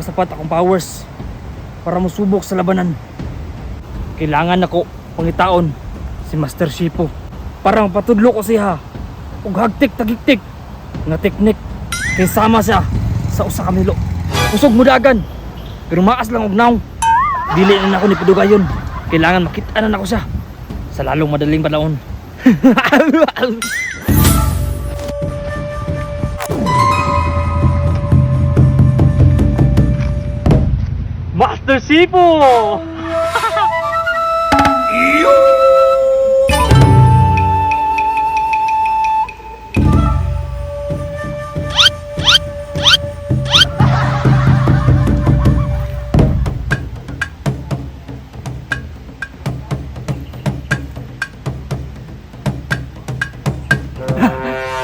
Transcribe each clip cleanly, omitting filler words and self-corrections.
pa sapat akong powers para musubok sa labanan. Kailangan ako pangitaon si Master Shipo para mapatudlo ko siya ug hagtik tagiktik nga teknik kay sama siya sa usa ka milo. Usog mudagan pero maas lang og naw. Dili na ako ni padugayon. Kailangan makita na ako siya sa lalong madaling panahon. Master Shipo!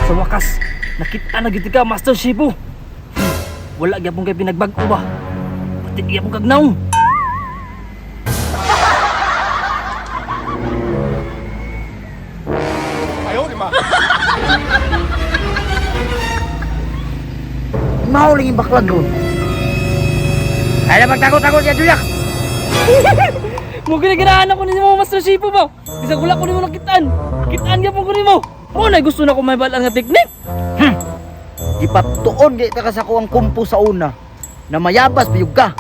Sa wakas, nakita na gid ka, Master Shipo. Wala gyapon kay pinagbag-o ba? Pati gyapon kag naong. Mahuling yung baklag ron. Ay na magtakot-takot ya, Juyak! Mo ginaganaan ako ni mo, Master Shipo ba? Bisag wala ko nimo nakitaan. Kitaan gyapon ko nimo. Mo na gusto na ko may balang nga teknik. Di pa tuon di ka sa kuwang kumpo sa una na mayabas biyog ka.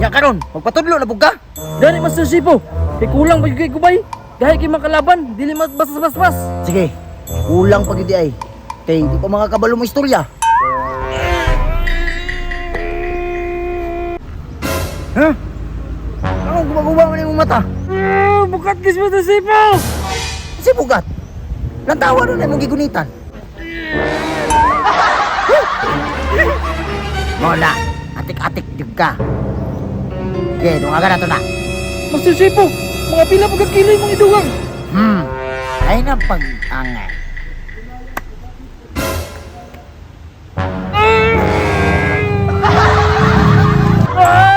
Nya karon, magpatudlo na bug ka. Dari Master Shipo, kay kulang pa kay kubay. Dahil kay makalaban, dili mas basas-basas. Sige, kulang pag ay. Kay di pa mga kabalo mo istorya. Ha? Ano gumaguba man yung mata? Bukat kis Master Shipo. Si bugat. Lantawa na mong gigunitan. Mola, atik-atik biyog ka. Okay, dunga na to na. Master Shipo, mga pila pa kakilay mong idugang. Ay na pag-angay.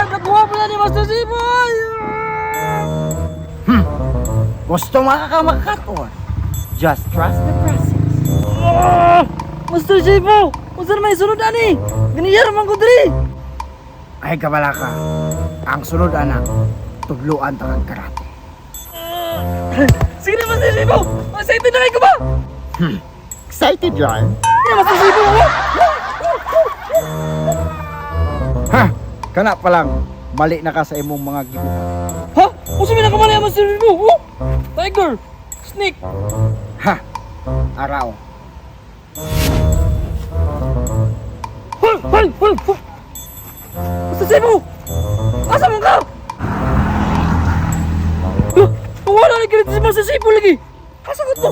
Nakuha pala ni Master Shipo. Gusto makakamakat. Just trust the process. Master Shipo, unsa may sunod ani? Ganiyar man ko diri. Ay kabala ka. Ang sunod anak, tudluan ta kang karate. Sige na Master Shipo, excited na kayo ba? Excited yan? Sige Master Shipo. Ha? Kana pa lang, mali na ka sa imong mga gibuhat. Ha? Unsa may nakamali ang Master Shipo? Tiger, snake. Ha? Araw. Hoy! Master Shipo! Asa mo ka? Wala na kilit si Master Shipo lagi! Asa ka to?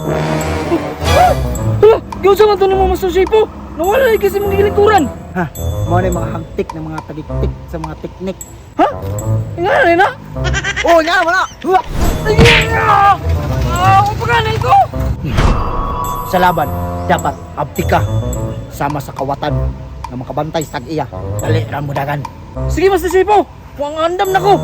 Gawin sa nga to ni mo Master Shipo! Nawala na kasi mong gilikuran! Ha? Mo na yung mga hangtik ng mga tagiktik sa mga teknik. Ha? Nga na rin na? Oh, nya wala. Ang pagkanay ko! Sa laban, dapat abdi ka sama sa kawatan na makabantay sa tag-iya. Dali ra mo dagan. Sige Master Shipo! Huwag andam na ko!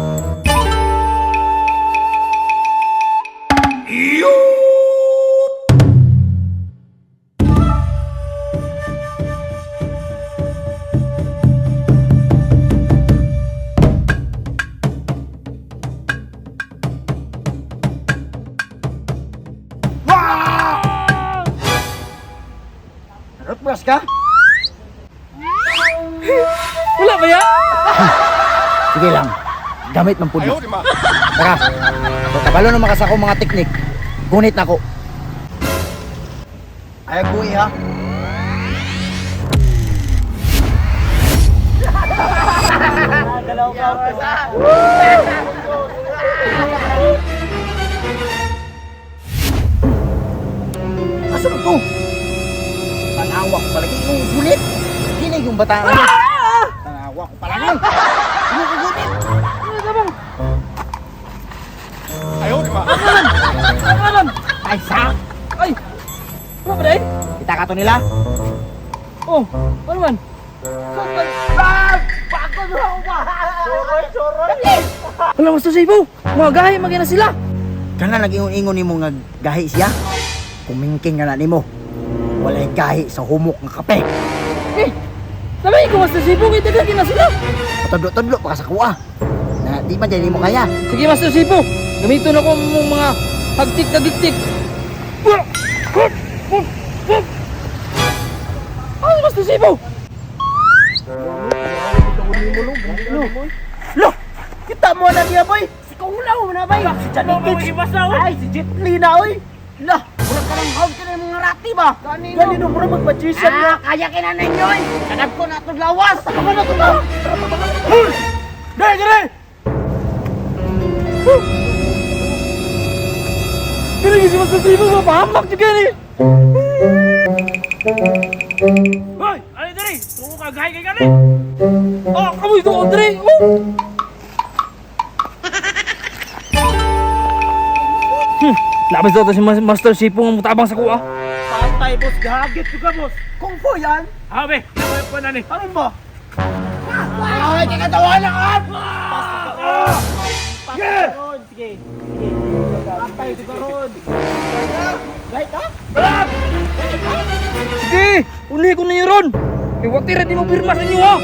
Rupras ka? Wala ba ya? Sige lang. Gamit ng pulo. Tara. Kabalo na makas ako mga teknik. Gunit na ko. Ay, buhay ha. Galaw ka pa. Asa ba to? Tanawak palagi yung gulit. Hindi yung bataan mo. Tanawak ko palagi. Ano ko gulit? Ayaw, di ba? Ano? Ay, sa! Ay! Ano ba dahil? Kita ka to nila? Oh, ano man? Alam mo sa Cebu, mga gahi magina sila. Kana nag-ingon-ingon nimo nga gahi siya. Kumingking nga na nimo. Walay gahi sa humok nga kape. Eh, Sabay ko Master Sipo, kay tagagin na sila. Tudlo-tudlo pa ka sa kuha. Na di man dyan mo kaya. Sige Master Sipo, gamiton ako mong mga hagtik na giktik. Ay Master Sipo! Lo! Kita mo na niya, boy! Si Kunglaw na, boy! Si Johnny Cage! Ay, si Jet Li na, oy! Lah! Murag ka lang hawag ka na yung mga rati ba? Ganino, murag mag-magician na! Kaya kinanan nyo, oy! Sagad ko na itong lawas! Saka ba na ito ba? Dere, dere! Kaya si Master Sipo, mapahamak juga ni. Hoy! Ano dere? Tuko ka, gay kay gani! Oh, kamu itu Andre! Oh! Labas daw to si Master Sipo ng mutabang sa kuha. Patay, boss! Gagit juga, boss! Kung po yan! Habe, nabayap ko na ni. Ano ba? Ay, kikatawa lang ka! Sige! Sige! Patay, sige ron! Right, ha? Sige! Uli ko ninyo ron! Eh, watira di mo pirma sa inyo ha!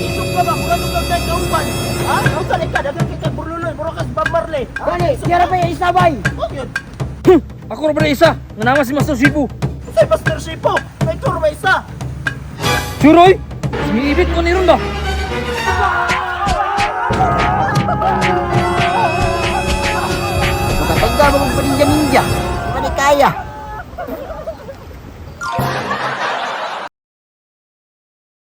Isok ka ba? Mura ito kang kahit kauban! Ha? Ang salit ka, dagang kita burluloy, murakas bamarle! Gani, kiyara pa yung isabay! Bakit? Ako rin ba isa? Nga naman si Master Sipo! Say, Master Sipo! May tour ba isa? Suroy! Sumibit ko ni ron ba? Makatanggal mo kung